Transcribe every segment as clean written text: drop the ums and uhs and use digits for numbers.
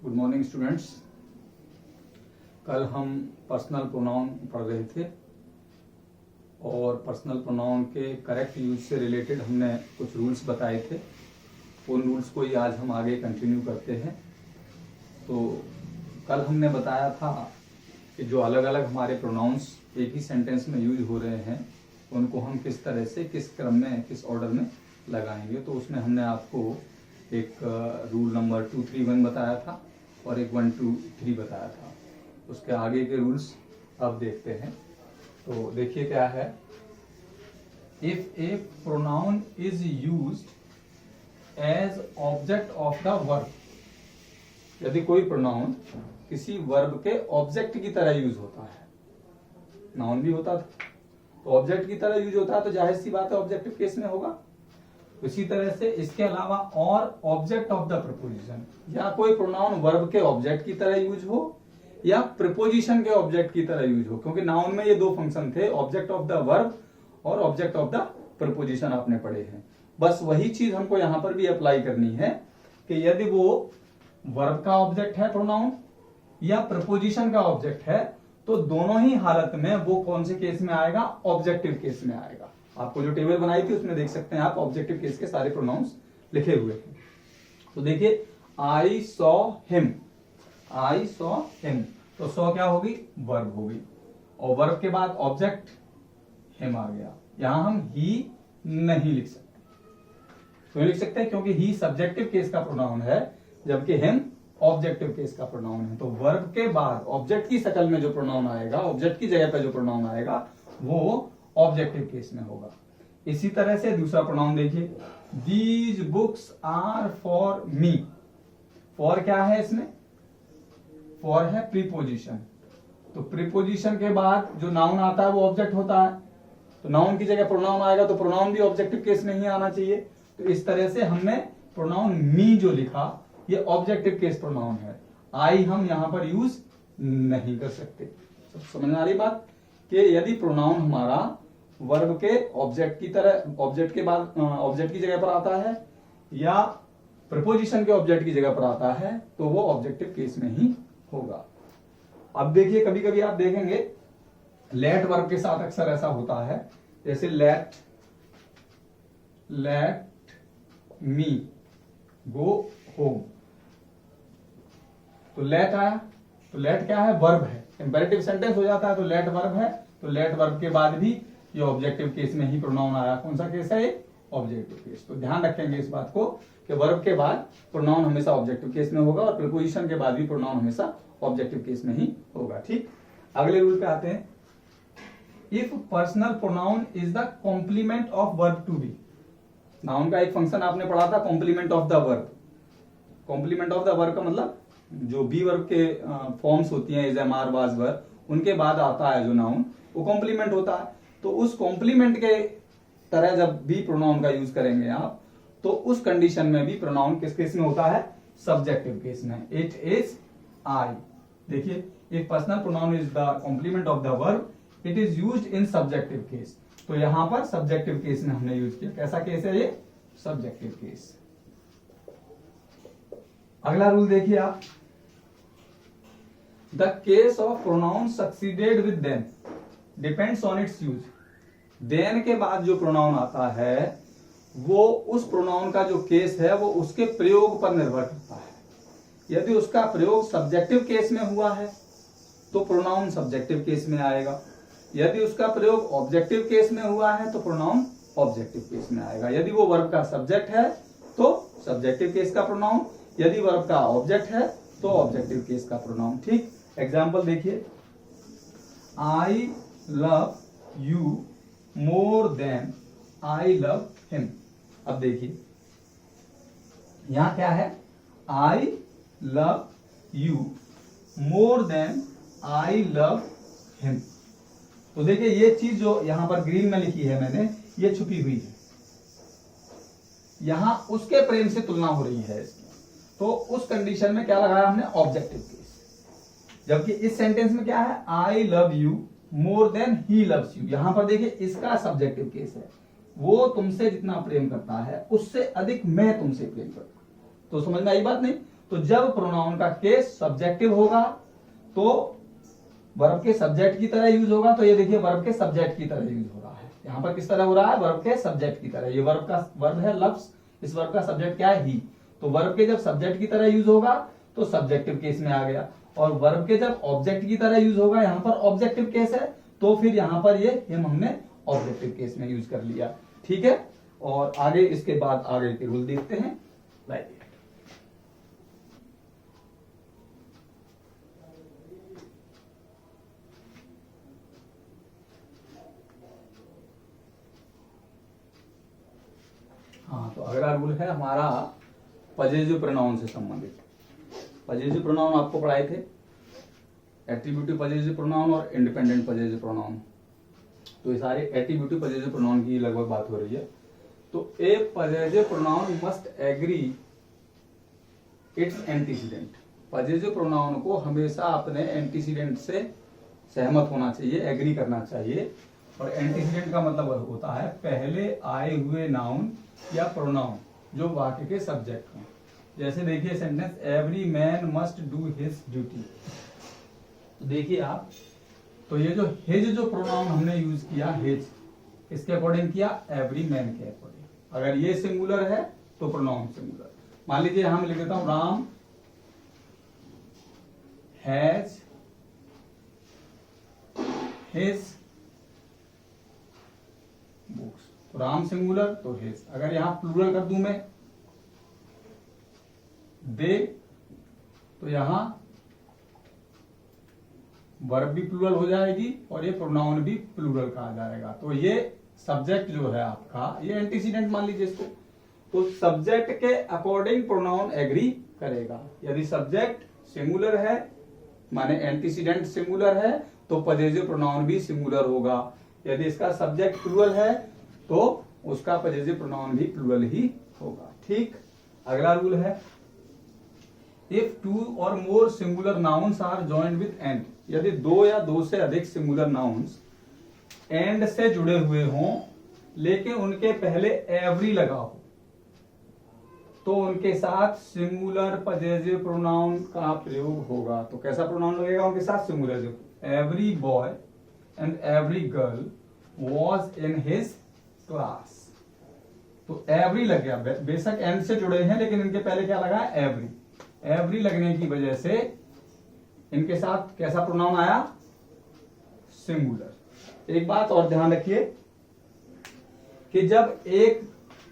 Good morning students. कल हम personal pronoun पढ़ रहे थे और पर्सनल प्रोनाउन के करेक्ट यूज से रिलेटेड हमने कुछ रूल्स बताए थे। उन रूल्स को ही आज हम आगे कंटिन्यू करते हैं। तो कल हमने बताया था कि जो अलग अलग हमारे प्रोनाउंस एक ही सेंटेंस में यूज हो रहे हैं उनको हम किस तरह से, किस क्रम में, किस ऑर्डर में लगाएंगे। तो उसमें हमने आपको एक रूल नंबर 2, 3, 1 बताया था और एक 1, 2, 3 बताया था। उसके आगे के रूल्स अब देखते हैं। तो देखिए क्या है। If a pronoun is used as object of the verb, यदि कोई प्रोनाउन किसी वर्ब के ऑब्जेक्ट की तरह यूज होता है, नाउन भी होता था तो ऑब्जेक्ट की तरह यूज होता है, तो जाहिर सी बात है ऑब्जेक्टिव केस में होगा। इसी तरह से इसके अलावा और ऑब्जेक्ट ऑफ द प्रपोजिशन, या कोई प्रोनाउन वर्ब के ऑब्जेक्ट की तरह यूज हो या प्रपोजिशन के ऑब्जेक्ट की तरह यूज हो, क्योंकि नाउन में ये दो फंक्शन थे, ऑब्जेक्ट ऑफ द वर्ब और ऑब्जेक्ट ऑफ द प्रपोजिशन आपने पढ़े हैं। बस वही चीज हमको यहां पर भी अप्लाई करनी है कि यदि वो वर्ब का ऑब्जेक्ट है प्रोनाउन या प्रपोजिशन का ऑब्जेक्ट है, तो दोनों ही हालत में वो कौन से केस में आएगा? ऑब्जेक्टिव केस में आएगा। आपको जो टेबल बनाई थी उसमें देख सकते हैं आप, ऑब्जेक्टिव केस के सारे प्रोनाउंस लिखे हुए हैं। तो देखिए, I saw him, I saw him, तो सॉ क्या होगी? वर्ब होगी, और वर्ब के बाद ऑब्जेक्ट हिम आ गया। यहां हम ही नहीं लिख सकते। क्यों लिख सकते हैं? क्योंकि ही सब्जेक्टिव केस का प्रोनाउन है जबकि हिम ऑब्जेक्टिव केस का प्रोनाउन है। तो वर्ब के बाद ऑब्जेक्ट की शक्ल में जो प्रोनाउन आएगा, ऑब्जेक्ट की जगह पर जो प्रोनाउन आएगा, वो ऑब्जेक्टिव केस में होगा। इसी तरह से दूसरा प्रोनाउन देखिए, these books are for me. For क्या है इसमें? फॉर है प्रीपोजिशन। तो प्रीपोजिशन के बाद जो नाउन आता है वो ऑब्जेक्ट होता है, तो नाउन की जगह प्रोनाउन आएगा, तो प्रोनाउन भी ऑब्जेक्टिव केस में ही आना चाहिए। तो इस तरह से हमने प्रोनाउन मी जो लिखा, ये ऑब्जेक्टिव केस प्रोनाउन है। आई हम यहां पर यूज नहीं कर सकते। समझ में आ रही बात कि यदि प्रोनाउन हमारा वर्ब के ऑब्जेक्ट की तरह, ऑब्जेक्ट के बाद ऑब्जेक्ट की जगह पर आता है या प्रपोजिशन के ऑब्जेक्ट की जगह पर आता है, तो वो ऑब्जेक्टिव केस में ही होगा। अब देखिए, कभी कभी आप देखेंगे लेट वर्ब के साथ अक्सर ऐसा होता है, जैसे लेट मी गो होम। तो लेट आया, तो लेट क्या है? वर्ब है, इंपेरेटिव सेंटेंस हो जाता है, तो लेट वर्ब है। तो लेट वर्ब के बाद भी ये ऑब्जेक्टिव केस में ही प्रोनाउन आया। कौन सा केस है ये? Objective case. तो ध्यान रखेंगे इस बात को कि वर्ब के बाद प्रोनाउन हमेशा ऑब्जेक्टिव केस में होगा और प्रीपोजिशन के बाद भी प्रोनाउन हमेशा ऑब्जेक्टिव केस में ही होगा। ठीक, अगले रूल पे आते हैं। If personal pronoun is the complement of verb to be. Noun का एक फंक्शन आपने पढ़ा था, complement of the verb. Complement of the verb का मतलब जो बी वर्ब के फॉर्म्स होती हैं, is, am, are, was, were, उनके बाद आता है जो नाउन, वो कॉम्प्लीमेंट होता है। तो उस कॉम्प्लीमेंट के तरह जब भी प्रोनाउन का यूज करेंगे आप, तो उस कंडीशन में भी प्रोनाउन किस केस में होता है? सब्जेक्टिव केस में। It is I. देखिए, if personal pronoun is the complement of the verb, it is used in subjective case. तो यहां पर सब्जेक्टिव केस में हमने यूज किया। कैसा केस है ये? Subjective case. अगला रूल देखिए आप, the case of pronoun succeeded with than depends on its use. Than के बाद जो प्रोनाउन आता है वो उस प्रोनाउन का जो केस है वो उसके प्रयोग पर निर्भर करता है। यदि उसका प्रयोग सब्जेक्टिव केस में हुआ है तो प्रोनाउन सब्जेक्टिव केस में आएगा। यदि उसका प्रयोग ऑब्जेक्टिव केस में हुआ है तो प्रोनाउन ऑब्जेक्टिव केस में आएगा। यदि वो वर्ब का सब्जेक्ट है तो सब्जेक्टिव केस का प्रोनाउन, यदि वर्ब का ऑब्जेक्ट है तो ऑब्जेक्टिव केस का प्रोनाउन। ठीक, एग्जाम्पल देखिए, I love you more than I love him. अब देखिए यहां क्या है? I love you more than I love him. तो देखिए, ये चीज जो यहां पर ग्रीन में लिखी है मैंने, ये छुपी हुई है। यहां उसके प्रेम से तुलना हो रही है इसकी, तो उस कंडीशन में क्या लगाया हमने? Objective case. जबकि इस सेंटेंस में क्या है? I love you more than he loves you. यहां पर देखिए इसका सब्जेक्टिव केस है, वो तुमसे जितना प्रेम करता है उससे अधिक मैं तुमसे प्रेम करता हूं। तो समझ में आई बात नहीं? तो जब प्रोनाउन का केस सब्जेक्टिव होगा तो वर्ब के सब्जेक्ट की तरह यूज होगा। तो ये देखिए वर्ब के सब्जेक्ट की तरह यूज हो रहा है। यहाँ पर किस तरह हो रहा है? वर्ब के सब्जेक्ट की तरह। ये वर्ब है लफ्ज, इस वर्ब का सब्जेक्ट क्या है? ही। तो वर्ब के जब सब्जेक्ट की तरह यूज होगा तो सब्जेक्टिव केस में आ गया, और वर्ब के जब ऑब्जेक्ट की तरह यूज होगा, यहाँ पर ऑब्जेक्टिव केस है, तो फिर यहाँ पर ये हिम हमने ऑब्जेक्टिव केस में यूज कर लिया। ठीक है, और आगे इसके बाद आगे के रूल देखते हैं। लाइक हाँ, तो अगला रूल है हमारा पजेसिव प्रोनाउन से संबंधित। पजेसिव प्रोनाउन आपको पढ़ाए थे, एट्रीब्यूटिव पजेसिव प्रोनाउन और इंडिपेंडेंट पजेसिव प्रोनाउन। तो ये सारे एट्रीब्यूटिव पजेसिव प्रोनाउन की लगभग बात हो रही है। तो a possessive pronoun must agree its antecedent. Possessive pronoun को हमेशा अपने एंटीसीडेंट से सहमत होना चाहिए, एग्री करना चाहिए। और एंटीसीडेंट का मतलब होता है पहले आए हुए नाउन या प्रोनाउन जो वाक्य के सब्जेक्ट हों। जैसे देखिए sentence, every man must do his duty. तो देखिए आप, तो ये जो हिज जो प्रोनाउन हमने यूज किया, हिज किसके अकॉर्डिंग किया? एवरी मैन के अकॉर्डिंग। अगर ये सिंगुलर है तो प्रोनाउन सिंगुलर। मान लीजिए हम लिख देता हूं राम हैज हिज बुक्स। तो राम सिंगुलर तो हिज। अगर यहां प्लूरल कर दूं मैं दे, तो यहां वर्ब भी प्लूरल हो जाएगी और ये प्रोनाउन भी प्लूरल कहा जाएगा। तो ये सब्जेक्ट जो है आपका, ये एंटीसीडेंट मान लीजिए इसको, तो सब्जेक्ट के अकॉर्डिंग प्रोनाउन एग्री करेगा। यदि सब्जेक्ट सिंगुलर है माने एंटीसीडेंट सिंगुलर है तो पजेसिव प्रोनाउन भी सिंगुलर होगा। यदि इसका सब्जेक्ट प्लूरल है तो उसका पजेसिव प्रोनाउन भी प्लूरल ही होगा। ठीक, अगला रूल है इफ टू और more singular nouns are joined with and. यदि दो या दो से अधिक सिंगुलर नाउन्स एंड से जुड़े हुए हों लेकिन उनके पहले एवरी लगा हो तो उनके साथ सिंगुलर पजेसिव प्रोनाउन का प्रयोग होगा। तो कैसा प्रोनाउन लगेगा उनके साथ? Singular. Every boy and every girl was in his class. तो एवरी लग गया, बेशक एंड से जुड़े हैं लेकिन इनके पहले क्या लगा? एवरी। एवरी लगने की वजह से इनके साथ कैसा प्रोनाउन आया? सिंगुलर। एक बात और ध्यान रखिए कि जब एक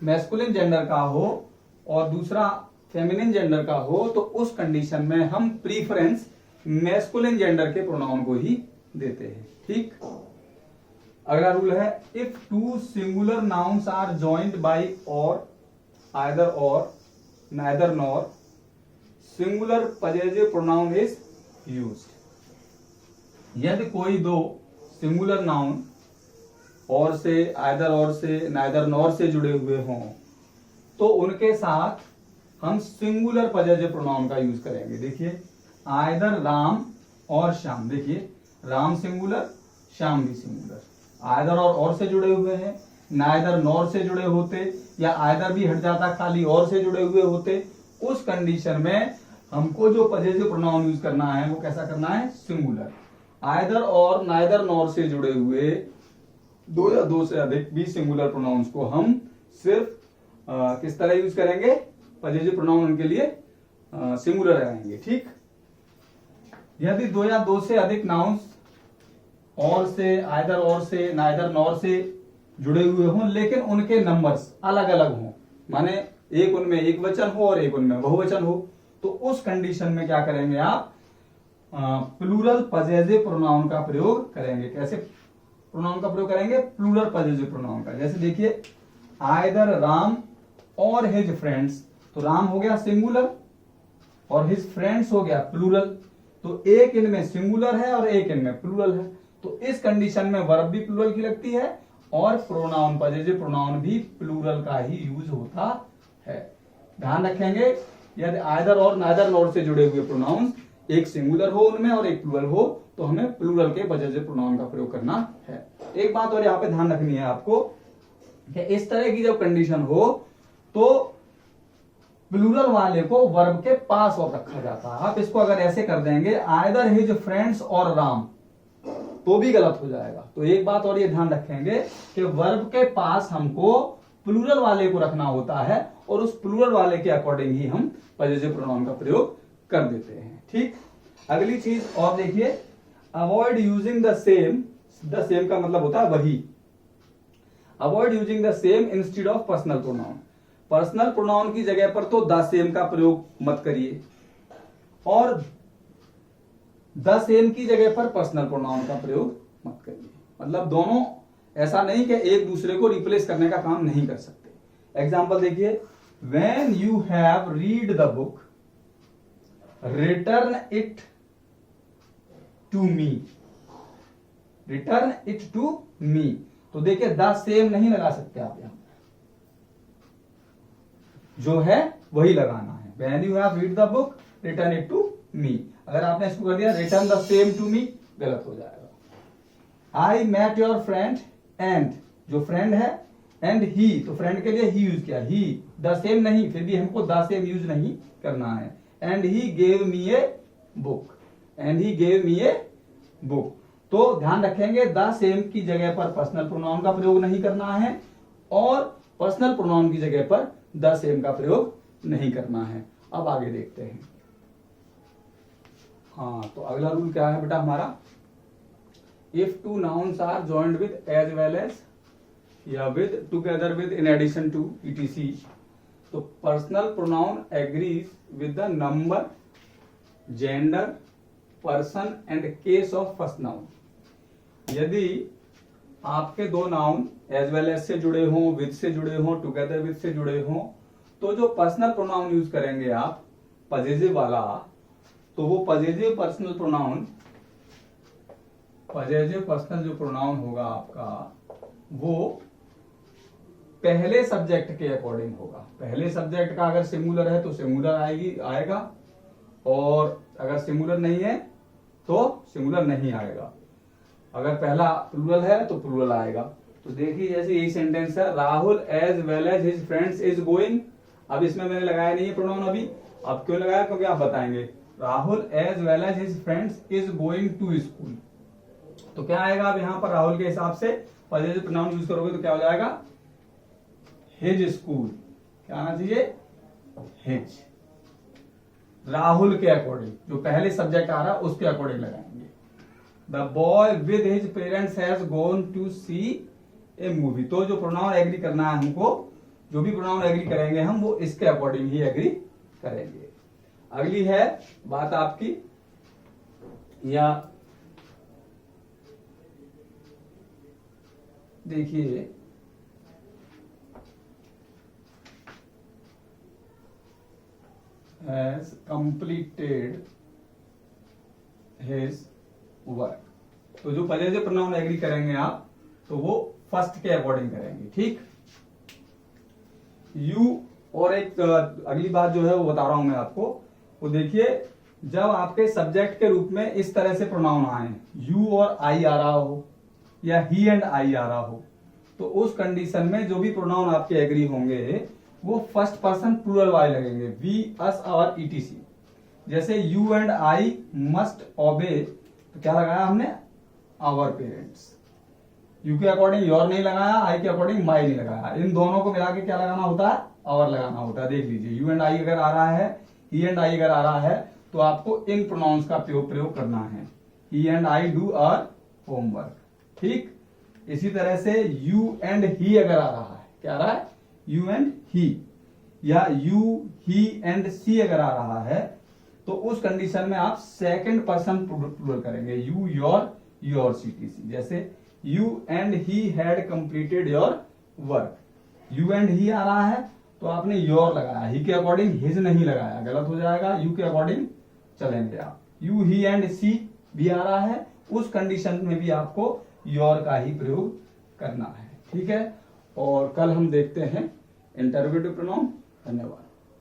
मैस्कुलिन जेंडर का हो और दूसरा फेमिनिन जेंडर का हो तो उस कंडीशन में हम प्रीफरेंस मैस्कुलिन जेंडर के प्रोनाउन को ही देते हैं। ठीक, अगला रूल है if two singular nouns are joined by or either or neither nor singular possessive pronoun is used. यदि कोई दो सिंगुलर नाउन और से, आइदर और से, नाइदर नॉर से जुड़े हुए हों तो उनके साथ हम सिंगुलर पजेसिव प्रोनाउन का यूज करेंगे। देखिए आइदर राम और श्याम। देखिए राम सिंगुलर, श्याम भी सिंगुलर। आइदर और से जुड़े हुए हैं, नाइदर नॉर से जुड़े होते या आइदर भी हट जाता, खाली और से जुड़े हुए होते, उस कंडीशन में हमको जो पजेसिव प्रोनाउन यूज करना है वो कैसा करना है? Singular. Either or neither nor से जुड़े हुए दो या दो से अधिक भी सिंगुलर प्रोनाउंस को हम सिर्फ किस तरह यूज करेंगे? पजेसिव प्रोनाउन उनके लिए सिंगुलर रहेंगे। ठीक, यदि दो या दो से अधिक नाउन्स और से, आइदर और से, नाइदर नॉर से जुड़े हुए हों लेकिन उनके नंबर्स अलग अलग हों, माने एक उनमें एक वचन हो और एक उनमें बहुवचन हो, तो उस कंडीशन में क्या करेंगे आप? प्लूरल पजेसिव प्रोनाउन का प्रयोग करेंगे। कैसे प्रोनाउन का प्रयोग करेंगे? प्लूरल पजेसिव प्रोनाउन का। जैसे देखिए आइदर राम और हिज फ्रेंड्स, तो राम हो गया सिंगुलर और हिज फ्रेंड्स हो गया प्लूरल। तो एक इनमें सिंगुलर है और एक इनमें प्लूरल है, तो इस कंडीशन में वर्ब भी प्लूरल की लगती है और प्रोनाउन पजेसिव प्रोनाउन भी प्लूरल का ही यूज होता है। ध्यान रखेंगे यदि आइदर और नाइदर नॉर से जुड़े हुए प्रोनाउन एक सिंगुलर हो उनमें और एक प्लूरल हो तो हमें प्लूरल के पजेसिव प्रोनाउन का प्रयोग करना है। एक बात और यहाँ पे ध्यान रखनी है आपको कि इस तरह की जब कंडीशन हो तो प्लूरल वाले को वर्ब के पास और रखा जाता है। आप इसको अगर ऐसे कर देंगे आइदर हिज फ्रेंड्स और राम, तो भी गलत हो जाएगा। तो एक बात और ये ध्यान रखेंगे कि वर्ब के पास हमको प्लूरल वाले को रखना होता है और उस प्लूरल वाले के अकॉर्डिंग ही हम पजेसिव प्रोनाउन का प्रयोग कर देते हैं। ठीक, अगली चीज और देखिए, avoid using the same. The same का मतलब होता है वही। Avoid using the same instead of personal pronoun. Personal pronoun की जगह पर तो द सेम का प्रयोग मत करिए और द सेम की जगह पर पर्सनल प्रोनाउन का प्रयोग मत करिए। मतलब दोनों, ऐसा नहीं कि एक दूसरे को रिप्लेस करने का काम नहीं कर सकते। एग्जाम्पल देखिए, when you have read the book return it to me. Return it to me, तो देखिए द सेम नहीं लगा सकते आप, यहां जो है वही लगाना है। When you have read the book return it to me. अगर आपने इसको कर दिया return the same to me, गलत हो जाएगा। I met your friend and, जो फ्रेंड है एंड ही, तो फ्रेंड के लिए ही यूज किया, ही, द सेम नहीं, फिर भी हमको द सेम यूज नहीं करना है। And he gave me a book, and he gave me a book. तो ध्यान रखेंगे द सेम की जगह पर पर्सनल प्रोनाउन का प्रयोग नहीं करना है और पर्सनल प्रोनाउन की जगह पर द सेम का प्रयोग नहीं करना है। अब आगे देखते हैं। हाँ, तो अगला रूल क्या है बेटा हमारा, if two nouns are joined with as well as या with together with in addition to etc, तो personal pronoun agrees with the number, gender, person and case of first noun. यदि आपके दो नाउन एज वेल एज से जुड़े हों, with से जुड़े हों, टुगेदर विद से जुड़े हों, तो जो पर्सनल प्रोनाउन यूज करेंगे आप पजेसिव वाला, तो वो possessive personal pronoun, possessive personal जो प्रोनाउन होगा आपका, वो पहले सब्जेक्ट के अकॉर्डिंग होगा। पहले सब्जेक्ट का अगर सिंगुलर है तो सिंगुलर आएगा और अगर सिंगुलर नहीं है तो सिंगुलर नहीं आएगा। अगर पहला प्लूरल है तो प्लूरल आएगा। तो देखिए जैसे यही सेंटेंस है, Rahul as well as his friends is going. अब इसमें मैंने लगाया नहीं है प्रोनाउन अभी, अब क्यों लगाया, क्योंकि आप बताएंगे। Rahul as well as his friends is going to school, तो क्या आएगा, अब यहां पर राहुल के हिसाब से पॉजिटिव प्रोनाउन यूज करोगे तो क्या हो जाएगा, हिज स्कूल। क्या आना चाहिए, हिज। राहुल के अकॉर्डिंग जो पहले सब्जेक्ट आ रहा है उसके अकॉर्डिंग लगाएंगे। The boy with his parents has gone to see a movie. तो जो प्रोनाउन एग्री करना है हमको, जो भी प्रोनाउन एग्री करेंगे हम, वो इसके अकॉर्डिंग ही एग्री करेंगे। अगली है बात आपकी, या देखिए has completed his work। तो जो पजेसिव प्रोनाउन एग्री करेंगे आप, तो वो फर्स्ट के अकॉर्डिंग करेंगे। ठीक, यू, और एक अगली बात जो है वो बता रहा हूं मैं आपको, वो देखिए जब आपके सब्जेक्ट के रूप में इस तरह से प्रोनाउन आए, यू और आई आ रहा हो या ही एंड आई आ रहा हो, तो उस कंडीशन में जो भी प्रोनाउन आपके एग्री होंगे वो फर्स्ट पर्सन प्लूरल वाले लगेंगे, वी, अस और etc। जैसे यू एंड आई मस्ट ओबे, तो क्या लगाया हमने, आवर पेरेंट्स। यू के अकॉर्डिंग योर नहीं लगाया, आई के अकॉर्डिंग माई नहीं लगाया, इन दोनों को मिला के क्या लगाना होता है, आवर लगाना होता है। देख लीजिए, यू एंड आई अगर आ रहा है, ही एंड आई अगर आ रहा है, तो आपको इन प्रोनाउंस का प्रयोग करना है, he and I do our homework. ठीक, इसी तरह से यू एंड ही अगर आ रहा है, क्या आ रहा है, यू एंड ही, या यू, ही एंड सी अगर आ रहा है, तो उस कंडीशन में आप सेकंड पर्सन प्लूरल करेंगे, यू, योर, योर्स etc। जैसे you and he had completed your work, you and he आ रहा है तो आपने योर लगाया, ही के अकॉर्डिंग हिज नहीं लगाया, गलत हो जाएगा। यू के अकॉर्डिंग चलेंगे आप। यू, ही एंड सी भी आ रहा है, उस कंडीशन में भी आपको योर का ही प्रयोग करना है। ठीक है, और कल हम देखते हैं इंटरोगेटिव प्रोनाउन। धन्यवाद।